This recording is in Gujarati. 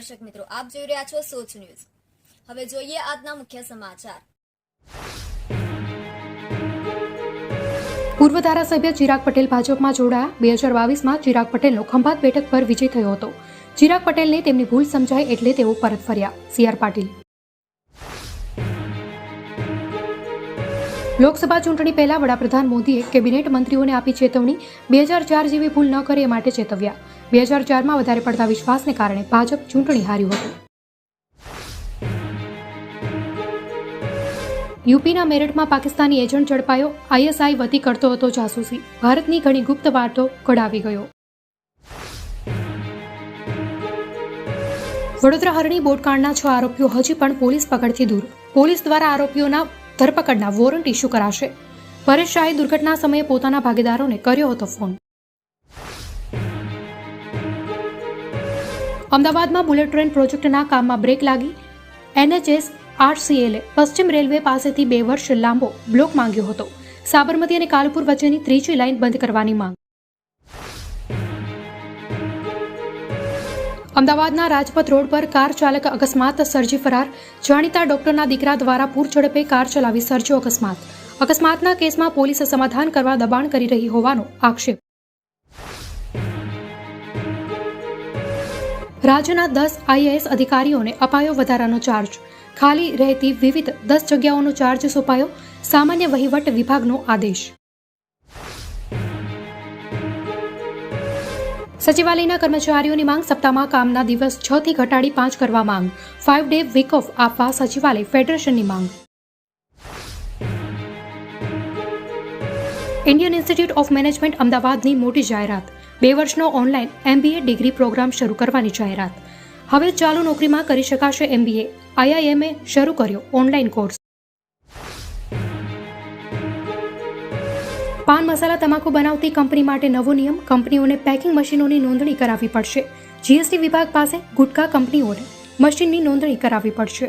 દર્શક મિત્રો, આપ જોઈ રહ્યા છો સોચ ન્યૂઝ। હવે જોઈએ આજના મુખ્ય સમાચાર। પૂર્વ ધારાસભ્ય ચિરાગ પટેલ ભાજપમાં જોડાયા। 2022માં ચિરાગ પટેલનો ખંભાત બેઠક પર વિજય થયો હતો। ચિરાગ પટેલને તેમની ભૂલ સમજાય એટલે તેઓ પરત ફર્યા। CR પાટીલ। લોકસભા ચૂંટણી પહેલા વડાપ્રધાન મોદીએ કેબિનેટ મંત્રીઓને આપી ચેતવણી। 2004 જેવી ભૂલ ન કરે એ માટે ચેતવ્યા। 2004માં વધારે પડતા વિશ્વાસને કારણે ભાજપ ચૂંટણી હાર્યું હતું। યુપીના મેરઠમાં પાકિસ્તાની એજન્ટ ઝડપાયો। ISI વતી કરતો હતો જાસૂસી। ભારતની ઘણી ગુપ્ત વાતો કઢાવી ગયો। વડોદરા હરણી બોટકાંડના 6 આરોપીઓ હજી પણ પોલીસ પકડથી દૂર। પોલીસ દ્વારા આરોપીઓના ધરપકડના વોરંટ ઇસ્યુ કરાશે। પરેશ શાહે દુર્ઘટના સમયે પોતાના ભાગીદારોને કર્યો હતો ફોન। અમદાવાદમાં બુલેટ ટ્રેન પ્રોજેક્ટના કામમાં બ્રેક લાગી। NHSRCLએ પશ્ચિમ રેલવે પાસેથી 2 વર્ષ લાંબો બ્લોક માંગ્યો હતો। સાબરમતી અને કાલુપુર વચ્ચેની ત્રીજી લાઇન બંધ કરવાની માંગ। અમદાવાદના રાજપથ રોડ પર કાર ચાલક અકસ્માત સર્જી ફરાર। જાણીતા ડોક્ટરના દીકરા દ્વારા પૂર ઝડપે કાર ચલાવી સર્જ્યો અકસ્માત। અકસ્માતના કેસમાં પોલીસ સમાધાન કરવા દબાણ કરી રહી હોવાનો આક્ષેપ। રાજ્યના 10 IAS અધિકારીઓને અપાયો વધારાનો ચાર્જ। ખાલી રહેતી વિવિધ 10 જગ્યાઓનો ચાર્જ સોંપાયો। સામાન્ય વહીવટ વિભાગનો આદેશ। સચિવાલયના કર્મચારીઓની માંગ। સપ્તાહમાં કામના દિવસ 6 થી ઘટાડી 5 કરવા માંગ। 5 ડે વીક ઓફ આપવા સચિવાલય ફેડરેશનની માંગ। ઇન્ડિયન ઇન્સ્ટિટ્યૂટ ઓફ મેનેજમેન્ટ અમદાવાદની મોટી જાહેરાત। 2 વર્ષનો ઓનલાઈન MBA ડિગ્રી પ્રોગ્રામ શરૂ કરવાની જાહેરાત। હવે ચાલુ નોકરીમાં કરી શકાશે MBA। IIMએ શરૂ કર્યો ઓનલાઈન કોર્સ। પાન મસાલા તમાકુ બનાવતી કંપની માટે નવો નિયમ। કંપનીઓને પેકિંગ મશીનોની નોંધણી કરાવવી પડશે। GST વિભાગ પાસે ગુટખા કંપનીઓને મશીનની નોંધણી કરાવવી પડશે।